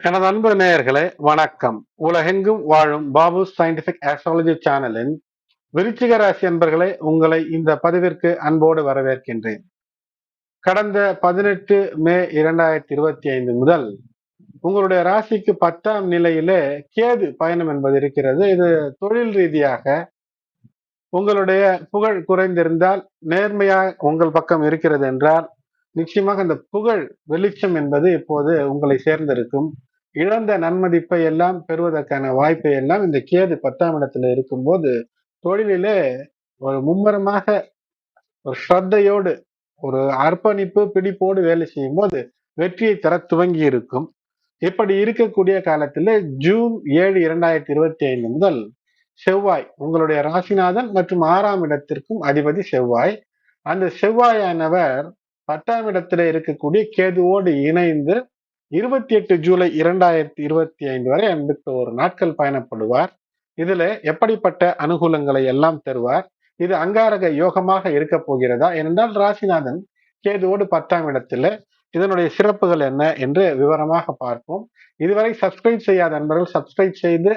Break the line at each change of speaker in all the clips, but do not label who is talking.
எனது அன்பு நேயர்களே வணக்கம். உலகெங்கும் வாழும் பாபு சயின்டிபிக் ஆஸ்ட்ராலஜி சேனலின் விருச்சிக ராசி அன்பர்களே, உங்களை இந்த பதிவிற்கு அன்போடு வரவேற்கின்றேன். கடந்த 18 மே 2025 முதல் உங்களுடைய ராசிக்கு 10ஆம் நிலையிலே கேது பயணம் என்பது இருக்கிறது. இது தொழில் ரீதியாக உங்களுடைய புகழ் குறைந்திருந்தால், நேர்மையா உங்கள் பக்கம் இருக்கிறது என்றால், நிச்சயமாக இந்த புகழ் வெளிச்சம் என்பது இப்போது உங்களை சேர்ந்திருக்கும். இழந்த நன்மதிப்பை எல்லாம் பெறுவதற்கான வாய்ப்பை எல்லாம் இந்த கேது 10ஆம் இடத்துல இருக்கும்போது தொழிலிலே ஒரு மும்மரமாக ஒரு ஸ்ரத்தையோடு ஒரு அர்ப்பணிப்பு பிடிப்போடு வேலை செய்யும் போது வெற்றியை தர துவங்கி இருக்கும். இப்படி இருக்கக்கூடிய காலத்துல ஜூன் 7 2025 முதல் செவ்வாய் உங்களுடைய ராசிநாதன் மற்றும் 6ஆம் இடத்திற்கும் அதிபதி செவ்வாய். அந்த செவ்வாயானவர் 10ஆம் இடத்துல இருக்கக்கூடிய கேதுவோடு இணைந்து 28 ஜூலை 2025 வரை 81 நாட்கள் பயணப்படுவார். இதுல எப்படிப்பட்ட அனுகூலங்களை எல்லாம் தருவார்? இது அங்காரக யோகமாக இருக்க போகிறதா? ஏனென்றால் ராசிநாதன் கேதுவோடு 10ஆம் இடத்துல இதனுடைய சிறப்புகள் என்ன என்று விவரமாக பார்ப்போம். இதுவரை சப்ஸ்கிரைப் செய்யாத நண்பர்கள் சப்ஸ்கிரைப் செய்து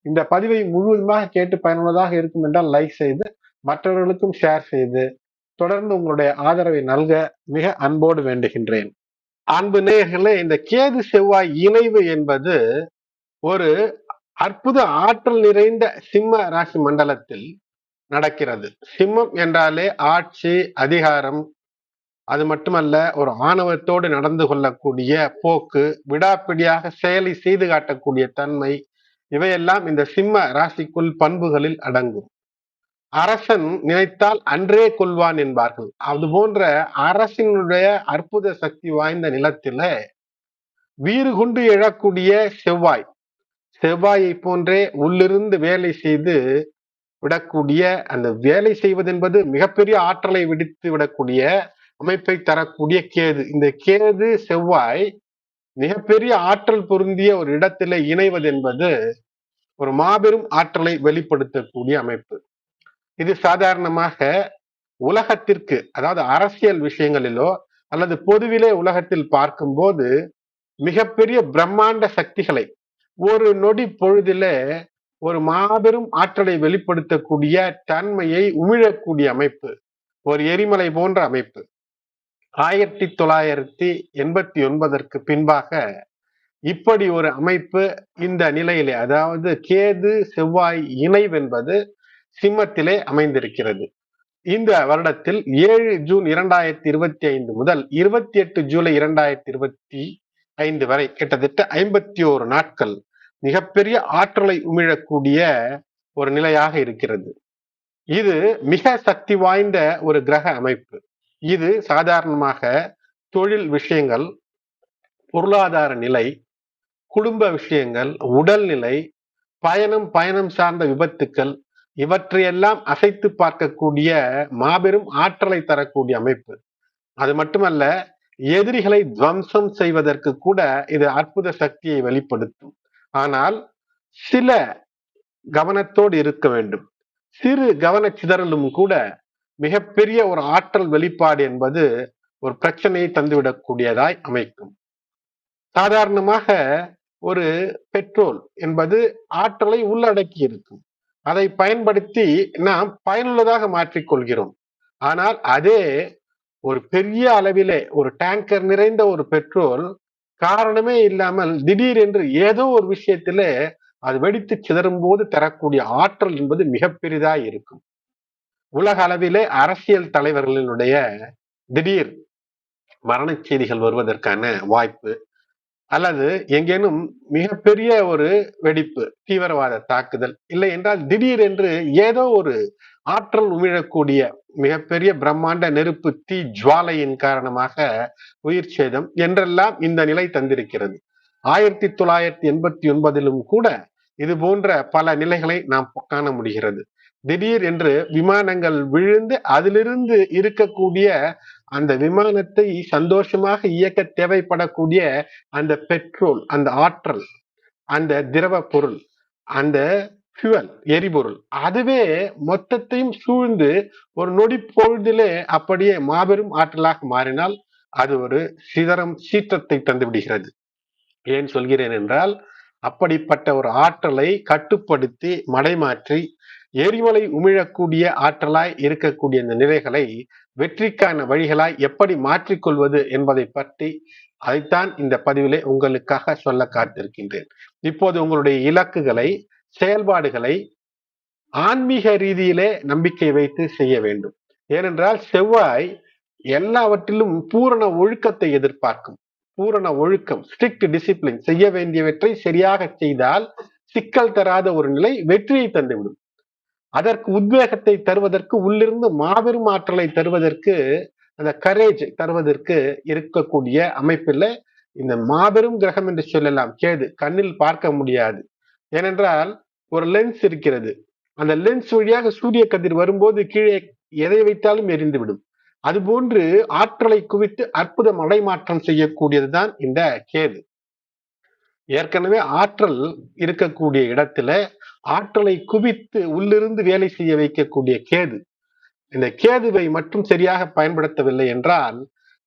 இந்த பதிவை முழுவதுமாக கேட்டு பயனுள்ளதாக இருக்கும் என்றால் லைக் செய்து மற்றவர்களுக்கும் ஷேர் செய்து தொடர்ந்து உங்களுடைய ஆதரவை நல்க மிக அன்போடு வேண்டுகின்றேன். அன்பு நேயர்களே, இந்த கேது செவ்வாய் இணைவு என்பது ஒரு அற்புத ஆற்றல் நிறைந்த சிம்ம ராசி மண்டலத்தில் நடக்கிறது. சிம்மம் என்றாலே ஆட்சி, அதிகாரம், அது மட்டுமல்ல ஒரு ஆணவத்தோடு நடந்து கொள்ளக்கூடிய போக்கு, விடாப்பிடியாக செயலை செய்து காட்டக்கூடிய தன்மை, இவையெல்லாம் இந்த சிம்ம ராசிக்குள் பண்புகளில் அடங்கும். அரசன் நினைத்தால் அன்றே கொள்வான் என்பார்கள். அது போன்ற அரசினுடைய அற்புத சக்தி வாய்ந்த நிலத்தில வீறு கொண்டு எழக்கூடிய செவ்வாய், செவ்வாயை போன்றே உள்ளிருந்து வேலை செய்து விடக்கூடிய, அந்த வேலை செய்வதென்பது மிகப்பெரிய ஆற்றலை விடுத்து விடக்கூடிய அமைப்பை தரக்கூடிய கேது. இந்த கேது செவ்வாய் மிகப்பெரிய ஆற்றல் பொருந்திய ஒரு இடத்தில இணைவது என்பது ஒரு மாபெரும் ஆற்றலை வெளிப்படுத்தக்கூடிய அமைப்பு. இது சாதாரணமாக உலகத்திற்கு, அதாவது அரசியல் விஷயங்களிலோ அல்லது பொதுவிலே உலகத்தில் பார்க்கும்போது மிகப்பெரிய பிரம்மாண்ட சக்திகளை ஒரு நொடி பொழுதிலே ஒரு மாபெரும் ஆற்றலை வெளிப்படுத்தக்கூடிய தன்மையை உமிழக்கூடிய அமைப்பு, ஒரு எரிமலை போன்ற அமைப்பு. 1989 பின்பாக இப்படி ஒரு அமைப்பு இந்த நிலையிலே, அதாவது கேது செவ்வாய் இணைவென்பது சிம்மத்திலே அமைந்திருக்கிறது. இந்த வருடத்தில் 7 ஜூன் 2025 முதல் 28 ஜூலை 2025 வரை கிட்டத்தட்ட 51 நாட்கள் மிகப்பெரிய ஆற்றலை உமிழக்கூடிய ஒரு நிலையாக இருக்கிறது. இது மிக சக்தி வாய்ந்த ஒரு கிரக அமைப்பு. இது சாதாரணமாக தொழில் விஷயங்கள், பொருளாதார நிலை, குடும்ப விஷயங்கள், உடல்நிலை, பயணம் சார்ந்த விபத்துக்கள், இவற்றையெல்லாம் அசைத்து பார்க்கக்கூடிய மாபெரும் ஆற்றலை தரக்கூடிய அமைப்பு. அது மட்டுமல்ல, எதிரிகளை துவம்சம் செய்வதற்கு கூட இது அற்புத சக்தியை வெளிப்படுத்தும். ஆனால் சில கவனத்தோடு இருக்க வேண்டும். சிறு கவனச்சிதறலும் கூட மிகப்பெரிய ஒரு ஆற்றல் வெளிப்பாடு என்பது ஒரு பிரச்சனையை தந்துவிடக்கூடியதாய் அமைக்கும். சாதாரணமாக ஒரு பெட்ரோல் என்பது ஆற்றலை உள்ளடக்கி இருக்கும். அதை பயன்படுத்தி நாம் பயனுள்ளதாக மாற்றிக்கொள்கிறோம். ஆனால் அதே ஒரு பெரிய அளவிலே ஒரு டேங்கர் நிறைந்த ஒரு பெட்ரோல் காரணமே இல்லாமல் திடீரென்று ஏதோ ஒரு விஷயத்திலே அது வெடித்து சிதறும் போது தரக்கூடிய ஆற்றல் என்பது மிக பெரிதாய் இருக்கும். உலக அளவிலே அரசியல் தலைவர்களினுடைய திடீர் மரண செய்திகள் வருவதற்கான வாய்ப்பு, அல்லது எங்கேனும் மிகப்பெரிய ஒரு வெடிப்பு, தீவிரவாத தாக்குதல், இல்லை என்றால் திடீரென்று ஏதோ ஒரு ஆற்றல் உமிழக்கூடிய மிகப்பெரிய பிரம்மாண்ட நெருப்பு தீ ஜுவாலையின் காரணமாக உயிர் சேதம் என்றெல்லாம் இந்த நிலை தந்திருக்கிறது. 1989 கூட இது போன்ற பல நிலைகளை நாம் காண முடிகிறது. திடீர் என்று விமானங்கள் விழுந்து அதிலிருந்து இருக்கக்கூடிய அந்த விமானத்தை சந்தோஷமாக இயக்க தேவைப்படக்கூடிய அந்த பெட்ரோல், அந்த ஆற்றல், அந்த திரவ பொருள், அந்த ஃபியூவல் எரிபொருள், அதுவே மொத்தத்தையும் சூழ்ந்து ஒரு நொடி பொழுதிலே அப்படியே மாபெரும் ஆற்றலாக மாறினால் அது ஒரு சீற்றத்தை தந்து விடுகிறது. ஏன் சொல்கிறேன் என்றால், அப்படிப்பட்ட ஒரு ஆற்றலை கட்டுப்படுத்தி மடைமாற்றி எரிமலை உமிழக்கூடிய ஆற்றலாய் இருக்கக்கூடிய இந்த நிலைகளை வெற்றிக்கான வழிகளாய் எப்படி மாற்றிக்கொள்வது என்பதை பற்றி அதைத்தான் இந்த பதிவிலே உங்களுக்காக சொல்ல காத்திருக்கின்றேன். இப்போது உங்களுடைய இலக்குகளை, செயல்பாடுகளை ஆன்மீக ரீதியிலே நம்பிக்கை வைத்து செய்ய வேண்டும். ஏனென்றால் செவ்வாய் எல்லாவற்றிலும் பூரண ஒழுக்கத்தை எதிர்பார்க்கும். பூரண ஒழுக்கம், ஸ்ட்ரிக்ட் டிசிப்ளின், செய்ய வேண்டியவற்றை சரியாக செய்தால் சிக்கல் தராத ஒரு நிலை வெற்றியை தந்துவிடும். அதற்கு உத்வேகத்தை தருவதற்கு, உள்ளிருந்து மாபெரும் ஆற்றலை தருவதற்கு, அந்த கரேஜ் தருவதற்கு இருக்கக்கூடிய அமைப்பில் இந்த மாபெரும் கிரகம் என்று சொல்லலாம் கேது. கண்ணில் பார்க்க முடியாது. ஏனென்றால் ஒரு லென்ஸ் இருக்கிறது. அந்த லென்ஸ் வழியாக சூரிய கதிர் வரும்போது கீழே எதை வைத்தாலும் எரிந்துவிடும். அதுபோன்று ஆற்றலை குவித்து அற்புத மடைமாற்றம் செய்யக்கூடியதுதான் இந்த கேது. ஏற்கனவே ஆற்றல் இருக்கக்கூடிய இடத்துல ஆற்றலை குவித்து உள்ளிருந்து வேலை செய்ய வைக்கக்கூடிய கேது. இந்த கேதுவை மட்டும் சரியாக பயன்படுத்தவில்லை என்றால்,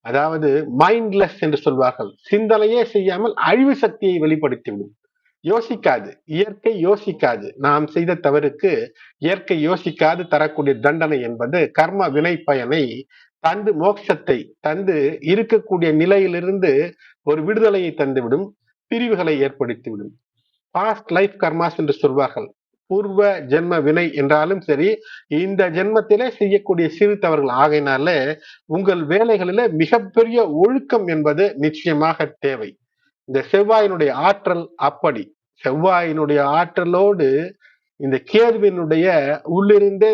அதாவது மைண்ட்லெஸ் என்று சொல்வார்கள், சிந்தனையே செய்யாமல் அழிவு சக்தியை வெளிப்படுத்திவிடும். யோசிக்காது, இயற்கை யோசிக்காது. நாம் செய்த தவறுக்கு இயற்கை யோசிக்காது தரக்கூடிய தண்டனை என்பது கர்ம வினை பயனை தந்து, மோட்சத்தை தந்து, இருக்கக்கூடிய நிலையிலிருந்து ஒரு விடுதலையை தந்துவிடும், பிரிவுகளை ஏற்படுத்திவிடும். பாஸ்ட் லைஃப் கர்மாஸ் என்று சொல்வார்கள். பூர்வ ஜென்ம வினை என்றாலும் சரி, இந்த ஜென்மத்திலே செய்யக்கூடிய சிறு தவறுகள் ஆகையினால உங்கள் வேலைகளில மிகப்பெரிய ஒழுக்கம் என்பது நிச்சயமாக தேவை. இந்த செவ்வாயினுடைய ஆற்றல் அப்படி. செவ்வாயினுடைய ஆற்றலோடு இந்த கேதுவினுடைய உள்ளிருந்தே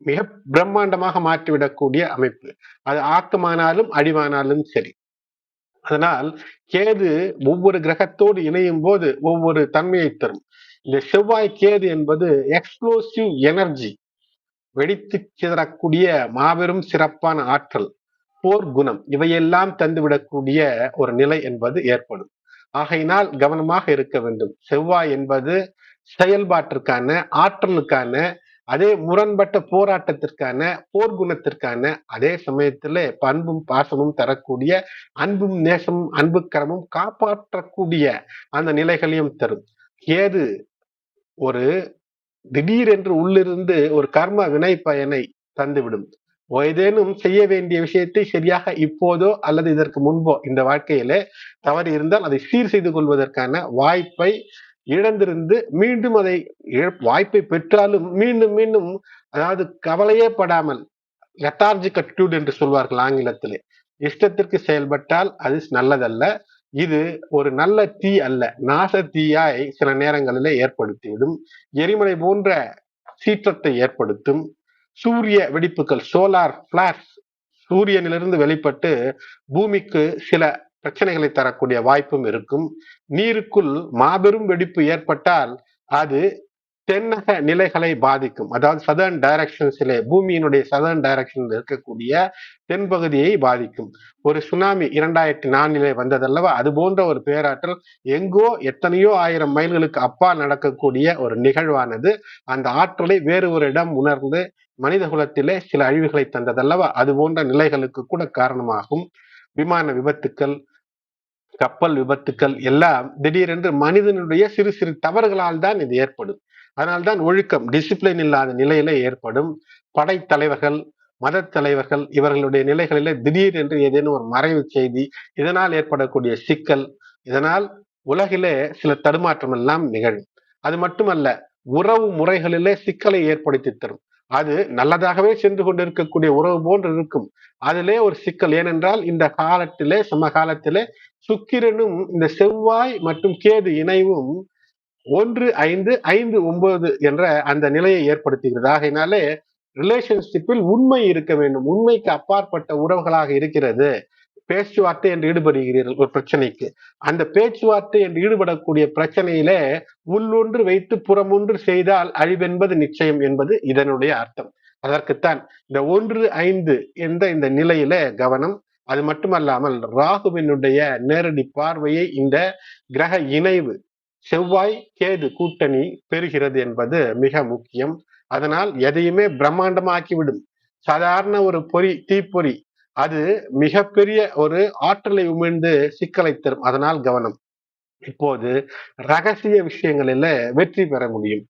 மிக பிரம்மாண்டமாக மாற்றிவிடக்கூடிய அமைப்பு. அது ஆக்கமானாலும் அடிவானாலும் சரி. அதனால் கேது ஒவ்வொரு கிரகத்தோடு இணையும் போது ஒவ்வொரு தன்மையை தரும். இந்த செவ்வாய் கேது என்பது எக்ஸ்ப்ளோசிவ் எனர்ஜி, வெடித்து சிதறக்கூடிய மாபெரும் சிறப்பான ஆற்றல், போர் குணம், இவையெல்லாம் தந்துவிடக்கூடிய ஒரு நிலை என்பது ஏற்படும். ஆகையினால் கவனமாக இருக்க வேண்டும். செவ்வாய் என்பது செயல்பாட்டிற்கான, ஆற்றலுக்கான, அதே முரண்பட்ட போராட்டத்திற்கான, போர்க்குணத்திற்கான, அதே சமயத்துல பண்பும் பாசமும் தரக்கூடிய, அன்பும் நேசமும் அன்புக்கரமும் காப்பாற்றக்கூடிய அந்த நிலைகளையும் தரும். கேது ஒரு திடீரென்று உள்ளிருந்து ஒரு கர்ம வினை பயனை தந்துவிடும். ஏதேனும் செய்ய வேண்டிய விஷயத்தை சரியாக இப்போதோ அல்லது இதற்கு முன்போ இந்த வாழ்க்கையில தவறு இருந்தால் அதை சீர் செய்து கொள்வதற்கான வாய்ப்பை இழந்திருந்து மீண்டும் அதை வாய்ப்பை பெற்றாலும் மீண்டும் மீண்டும், அதாவது கவலையே படாமல், லெத்தார்ஜிக் அட்டிட்யூட் என்று சொல்வார்கள் ஆங்கிலத்திலே, இஷ்டத்திற்கு செயல்பட்டால் அது நல்லதல்ல. இது ஒரு நல்ல தீ அல்ல, நாச தீயாய் சில நேரங்களிலே ஏற்படுத்திவிடும். எரிமலை போன்ற சீற்றத்தை ஏற்படுத்தும். சூரிய வெடிப்புகள், சோலார் பிளாஷ், சூரியனிலிருந்து வெளிப்பட்டு பூமிக்கு சில பிரச்சனைகளை தரக்கூடிய வாய்ப்பும் இருக்கும். நீருக்குள் மாபெரும் வெடிப்பு ஏற்பட்டால் அது தென்னக நிலைகளை பாதிக்கும். அதாவது சதர்ன் டைரக்ஷன்ஸிலே, பூமியினுடைய சதர்ன் டைரக்ஷன் இருக்கக்கூடிய தென்பகுதியை பாதிக்கும். ஒரு சுனாமி 2004 வந்ததல்லவா, அது போன்ற ஒரு பேராற்றல் எங்கோ எத்தனையோ ஆயிரம் மைல்களுக்கு அப்பா நடக்கக்கூடிய ஒரு நிகழ்வானது அந்த ஆற்றலை வேறு ஒரு இடம் உணர்ந்து மனித குலத்திலே சில அழிவுகளை தந்ததல்லவா, அது போன்ற நிலைகளுக்கு கூட காரணமாகும். விமான விபத்துக்கள், கப்பல் விபத்துக்கள் எல்லாம் திடீரென்று மனிதனுடைய சிறு சிறு தவறுகளால் தான் இது ஏற்படும். அதனால்தான் ஒழுக்கம், டிசிப்ளின் இல்லாத நிலையில ஏற்படும். படைத்தலைவர்கள், மத தலைவர்கள், இவர்களுடைய நிலைகளில திடீரென்று ஏதேனும் ஒரு மறைவு செய்தி, இதனால் ஏற்படக்கூடிய சிக்கல், இதனால் உலகிலே சில தடுமாற்றம் எல்லாம் நிகழும். அது மட்டுமல்ல, உறவு முறைகளிலே சிக்கலை ஏற்படுத்தி தரும். அது நல்லதாகவே சென்று கொண்டிருக்கக்கூடிய உறவு போன்று இருக்கும், அதிலே ஒரு சிக்கல். ஏனென்றால் இந்த காலத்திலே, சமகாலத்திலே சுக்கிரனும் இந்த செவ்வாய் மற்றும் கேது இணைவும் 1-5-5-9 என்ற அந்த நிலையை ஏற்படுத்துகிறது. ஆகையினாலே ரிலேஷன்ஷிப்பில் உண்மை இருக்க வேண்டும். உண்மைக்கு அப்பாற்பட்ட உறவுகளாக இருக்கிறது. பேச்சுவார்த்தை என்று ஈடுபடுகிறீர்கள் ஒரு பிரச்சனைக்கு, அந்த பேச்சுவார்த்தை என்று ஈடுபடக்கூடிய பிரச்சனையிலே உள்ளொன்று வைத்து புறமொன்று செய்தால் அழிவென்பது நிச்சயம் என்பது இதனுடைய அர்த்தம். அதற்குத்தான் இந்த 1-5 என்ற இந்த நிலையில கவனம். அது மட்டுமல்லாமல் ராகுவினுடைய நேரடி பார்வையை இந்த கிரக இணைவு, செவ்வாய் கேது கூட்டணி பெறுகிறது என்பது மிக முக்கியம். அதனால் எதையுமே பிரம்மாண்டமாக்கிவிடும். சாதாரண ஒரு பொறி, தீப்பொறி, அது மிகப்பெரிய ஒரு ஆற்றலை உமிழ்ந்து சிக்கலை தரும். அதனால் கவனம். இப்போது ரகசிய விஷயங்களில வெற்றி பெற முடியும்.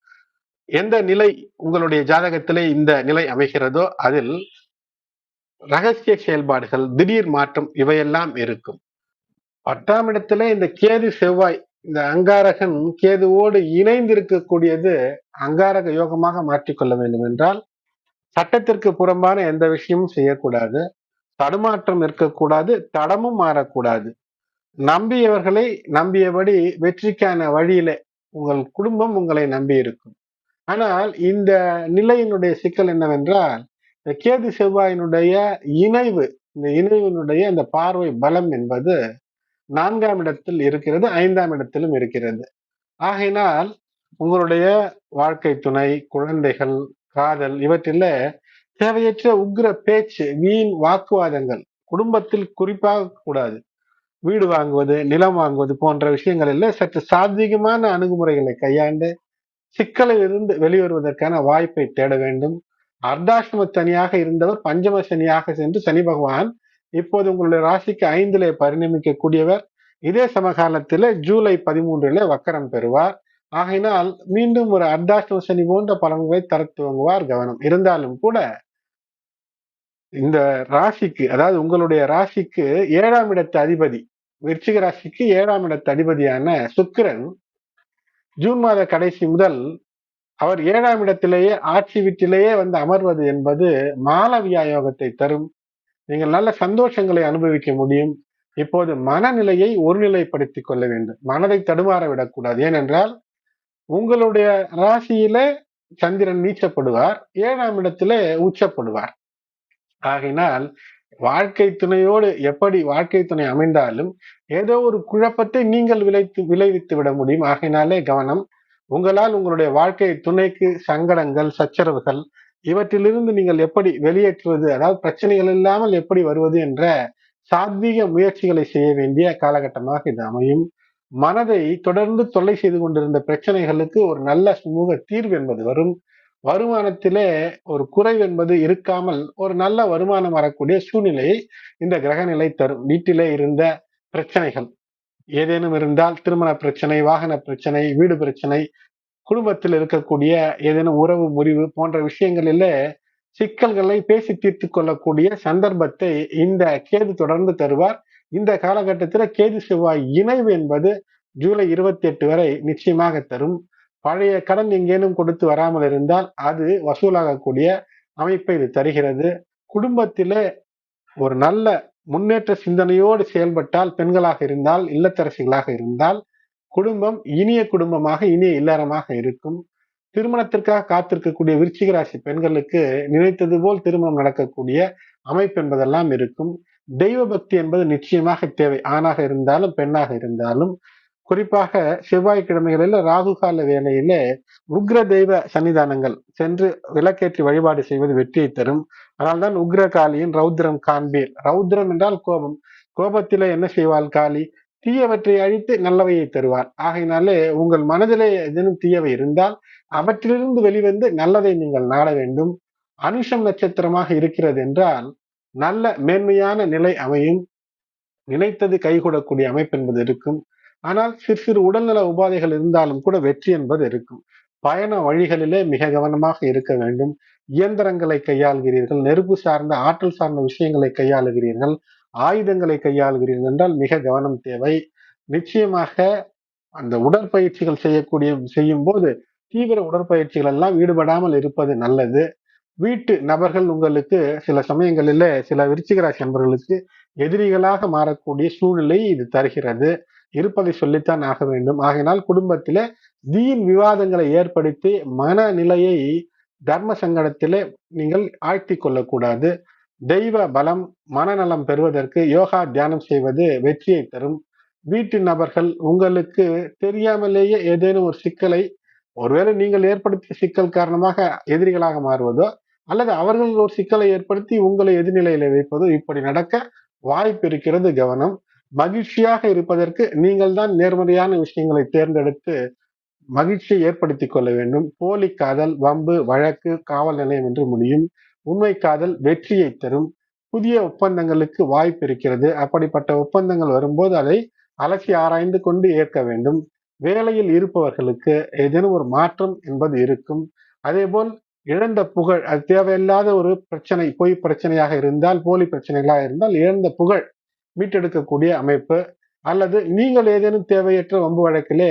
எந்த நிலை உங்களுடைய ஜாதகத்திலே இந்த நிலை அமைகிறதோ அதில் ரகசிய செயல்பாடுகள், திடீர் மாற்றம் இவையெல்லாம் இருக்கும். 10ஆம் இடத்துல இந்த கேது செவ்வாய், இந்த அங்காரகன் கேதுவோடு இணைந்து இருக்கக்கூடியது அங்காரக யோகமாக மாற்றிக்கொள்ள வேண்டும் என்றால் சட்டத்திற்கு புறம்பான எந்த விஷயமும் செய்யக்கூடாது, தடுமாற்றம் இருக்கக்கூடாது, தடமும் மாறக்கூடாது. நம்பியவர்களை நம்பியபடி வெற்றிக்கான வழியிலே உங்கள் குடும்பம் உங்களை நம்பி இருக்கும். ஆனால் இந்த நிலையினுடைய சிக்கல் என்னவென்றால், இந்த கேது செவ்வாயினுடைய இணைவு, இந்த இணைவினுடைய அந்த பார்வை பலம் என்பது 4ஆம் இடத்தில் இருக்கிறது, 5ஆம் இடத்திலும் இருக்கிறது. ஆகையினால் உங்களுடைய வாழ்க்கை துணை, குழந்தைகள், காதல் இவற்றில தேவையற்ற உக்கிர பேச்சு, வீண் வாக்குவாதங்கள் குடும்பத்தில் குறிப்பாக கூடாது. வீடு வாங்குவது, நிலம் வாங்குவது போன்ற விஷயங்களில் சற்று சாத்வீகமான அணுகுமுறைகளை கையாண்டு சிக்கலில் இருந்து வெளிவருவதற்கான வாய்ப்பை தேட வேண்டும். அர்த்தாஷ்டம சனியாக இருந்தவர் பஞ்சம சனியாக சென்று சனி பகவான் இப்போது உங்களுடைய ராசிக்கு 5லே பரிணமிக்க கூடியவர். இதே சமகாலத்திலே ஜூலை 13லே வக்கரம் பெறுவார். ஆகையினால் மீண்டும் ஒரு அர்த்தாஷ்டம சனி போன்ற பலன்களை தர துவங்குவார். கவனம். இருந்தாலும் கூட இந்த ராசிக்கு, அதாவது உங்களுடைய ராசிக்கு 7ஆம் இடத்து அதிபதி, விருச்சிக ராசிக்கு 7ஆம் இடத்து அதிபதியான சுக்கிரன் ஜூன் மாத கடைசி முதல் அவர் 7ஆம் இடத்திலேயே ஆட்சி வீட்டிலேயே வந்து அமர்வது என்பது மாளவியா யோகத்தை தரும். நீங்கள் நல்ல சந்தோஷங்களை அனுபவிக்க முடியும். இப்போது மனநிலையை ஒருநிலைப்படுத்திக் கொள்ள வேண்டும். மனதை தடுமாற விடக்கூடாது. ஏனென்றால் உங்களுடைய ராசியில சந்திரன் நீச்சப்படுவார், 7ஆம் இடத்திலே உச்சப்படுவார். ஆகையினால் வாழ்க்கை துணையோடு எப்படி வாழ்க்கை துணை அமைந்தாலும் ஏதோ ஒரு குழப்பத்தை நீங்கள் விளைவித்து விட முடியும். ஆகையினாலே கவனம். உங்களால் உங்களுடைய வாழ்க்கை துணைக்கு சங்கடங்கள், சச்சரவுகள் இவற்றிலிருந்து நீங்கள் எப்படி வெளியேற்றுவது, அதாவது பிரச்சனைகள் இல்லாமல் எப்படி வருவது என்ற சாத்வீக முயற்சிகளை செய்ய வேண்டிய காலகட்டமாக இது அமையும். மனதை தொடர்ந்து தொல்லை செய்து கொண்டிருந்த பிரச்சனைகளுக்கு ஒரு நல்ல சுமூக தீர்வு என்பது வரும். வருமானத்திலே ஒரு குறைவு என்பது இருக்காமல் ஒரு நல்ல வருமானம் வரக்கூடிய சூழ்நிலையை இந்த கிரகநிலை தரும். வீட்டிலே இருந்த பிரச்சனைகள் ஏதேனும் இருந்தால், திருமண பிரச்சனை, வாகன பிரச்சனை, வீடு பிரச்சனை, குடும்பத்தில் இருக்கக்கூடிய ஏதேனும் உறவு முறிவு போன்ற விஷயங்களிலே சிக்கல்களை பேசி தீர்த்து கொள்ளக்கூடிய சந்தர்ப்பத்தை இந்த கேது தொடர்ந்து தருவார். இந்த காலகட்டத்தில் கேது செவ்வாய் இணைவு என்பது ஜூலை 28 வரை நிச்சயமாக தரும். பழைய கடன் எங்கேனும் கொடுத்து வராமல் இருந்தால் அது வசூலாகக்கூடிய அமைப்பை இது தருகிறது. குடும்பத்திலே ஒரு நல்ல முன்னேற்ற சிந்தனையோடு செயல்பட்டால், பெண்களாக இருந்தால், இல்லத்தரசிகளாக இருந்தால் குடும்பம் இனிய குடும்பமாக, இனிய இல்லறமாக இருக்கும். திருமணத்திற்காக காத்திருக்கக்கூடிய விருச்சிக ராசி பெண்களுக்கு நினைத்தது போல் திருமணம் நடக்கக்கூடிய அமைப்பு என்பதெல்லாம் இருக்கும். தெய்வ பக்தி என்பது நிச்சயமாக தேவை. ஆணாக இருந்தாலும் பெண்ணாக இருந்தாலும். குறிப்பாக செவ்வாய்க்கிழமைகளில் ராகு கால வேளையில உக்ர தெய்வ சன்னிதானங்கள் சென்று விளக்கேற்றி வழிபாடு செய்வது வெற்றியை தரும். அதனால்தான் உக்ர காளியின் ரௌத்ரம் காண்பீர். ரௌத்ரம் என்றால் கோபம். கோபத்திலே என்ன செய்வாள் காளி? தீயவற்றை அழித்து நல்லவையை தருவார். ஆகையினாலே உங்கள் மனதிலே ஏதேனும் தீயவை இருந்தால் அவற்றிலிருந்து வெளிவந்து நல்லதை நீங்கள் நாட வேண்டும். அனுஷம் நட்சத்திரமாக இருக்கிறது என்றால் நல்ல மேன்மையான நிலை அமையும். நினைத்தது கைகூடக்கூடிய அமைப்பு என்பது இருக்கும். ஆனால் சிறு சிறு உடல்நல உபாதைகள் இருந்தாலும் கூட வெற்றி என்பது இருக்கும். பயண வழிகளிலே மிக கவனமாக இருக்க வேண்டும். இயந்திரங்களை கையாளுகிறீர்கள், நெருப்பு சார்ந்த ஆற்றல் சார்ந்த விஷயங்களை கையாளுகிறீர்கள், ஆயுதங்களை கையாளுகிறீர்கள் என்றால் மிக கவனம் தேவை. நிச்சயமாக அந்த உடற்பயிற்சிகள் செய்யும் போது தீவிர உடற்பயிற்சிகள் எல்லாம் ஈடுபடாமல் இருப்பது நல்லது. வீட்டு நபர்கள் உங்களுக்கு சில சமயங்களில சில விருச்சிக ராசி நண்பர்களுக்கு எதிரிகளாக மாறக்கூடிய சூழ்நிலை இது தருகிறது. இருப்பதை சொல்லித்தான் ஆக வேண்டும். ஆகையினால் குடும்பத்தில வீண் விவாதங்களை ஏற்படுத்தி மனநிலையை தர்ம சங்கடத்திலே நீங்கள் ஆழ்த்தி கொள்ளக்கூடாது. தெய்வ பலம், மனநலம் பெறுவதற்கு யோகா தியானம் செய்வது வெற்றியை தரும். வீட்டு நபர்கள் உங்களுக்கு தெரியாமலேயே ஏதேனும் ஒரு சிக்கலை, ஒருவேளை நீங்கள் ஏற்படுத்திய சிக்கல் காரணமாக எதிரிகளாக மாறுவதோ அல்லது அவர்கள் ஒரு சிக்கலை ஏற்படுத்தி உங்களை எதிர்நிலையில வைப்பதோ இப்படி நடக்க வாய்ப்பு இருக்கிறது. கவனம். மகிழ்ச்சியாக இருப்பதற்கு நீங்கள் தான் நேர்மறையான விஷயங்களை தேர்ந்தெடுத்து மகிழ்ச்சியை ஏற்படுத்திக் கொள்ள வேண்டும். போலி காதல், வம்பு, வழக்கு, காவல் நிலையம் என்று முடியும். உண்மை காதல் வெற்றியை தரும். புதிய ஒப்பந்தங்களுக்கு வாய்ப்பு இருக்கிறது. அப்படிப்பட்ட ஒப்பந்தங்கள் வரும்போது அதை அலசி ஆராய்ந்து கொண்டு ஏற்க வேண்டும். வேலையில் இருப்பவர்களுக்கு ஏதேனும் ஒரு மாற்றம் என்பது இருக்கும். அதேபோல் இழந்த புகழ், அது தேவையில்லாத ஒரு பிரச்சனை, பொய் பிரச்சனையாக இருந்தால், போலி பிரச்சனைகளாக இருந்தால் இழந்த புகழ் மீட்டெடுக்கக்கூடிய அமைப்பு, அல்லது நீங்கள் ஏதேனும் தேவையற்ற வம்பு வழக்கிலே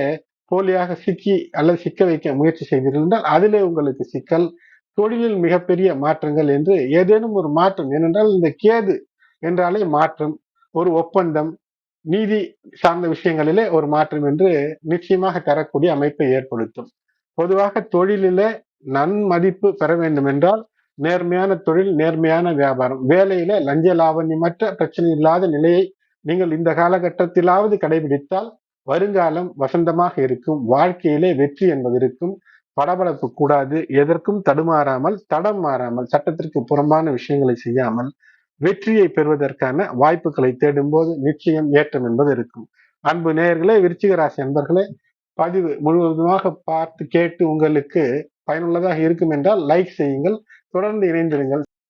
போலியாக சிக்கி அல்லது சிக்க வைக்க முயற்சி செய்தீர்கள் என்றால் அதிலே உங்களுக்கு சிக்கல், தொழிலில் மிகப்பெரிய மாற்றங்கள் என்று ஏதேனும் ஒரு மாற்றம். ஏனென்றால் இந்த கேது என்றாலே மாற்றம், ஒரு ஒப்பந்தம், நீதி சார்ந்த விஷயங்களிலே ஒரு மாற்றம் என்று நிச்சயமாக தரக்கூடிய அமைப்பை ஏற்படுத்தும். பொதுவாக தொழிலிலே நன்மதிப்பு பெற வேண்டும் என்றால் நேர்மையான தொழில், நேர்மையான வியாபாரம், வேலையில லஞ்ச லாவண்யமற்ற பிரச்சனை இல்லாத நிலையை நீங்கள் இந்த காலகட்டத்திலாவது கடைபிடித்தால் வருங்காலம் வசந்தமாக இருக்கும். வாழ்க்கையிலே வெற்றி என்பது இருக்கும். படபடப்பு கூடாது. எதற்கும் தடுமாறாமல், தடம் மாறாமல், சட்டத்திற்கு புறம்பான விஷயங்களை செய்யாமல் வெற்றியை பெறுவதற்கான வாய்ப்புகளை தேடும்போது நிச்சயம் ஏற்றம் என்பது இருக்கும். அன்பு நேயர்களே, விருச்சிக ராசி அன்பர்களே, பதிவு முழுவதுமாக பார்த்து கேட்டு உங்களுக்கு பயனுள்ளதாக இருக்கும் என்றால் லைக் செய்யுங்கள். தொடர்ந்து இணைந்திருங்கள்.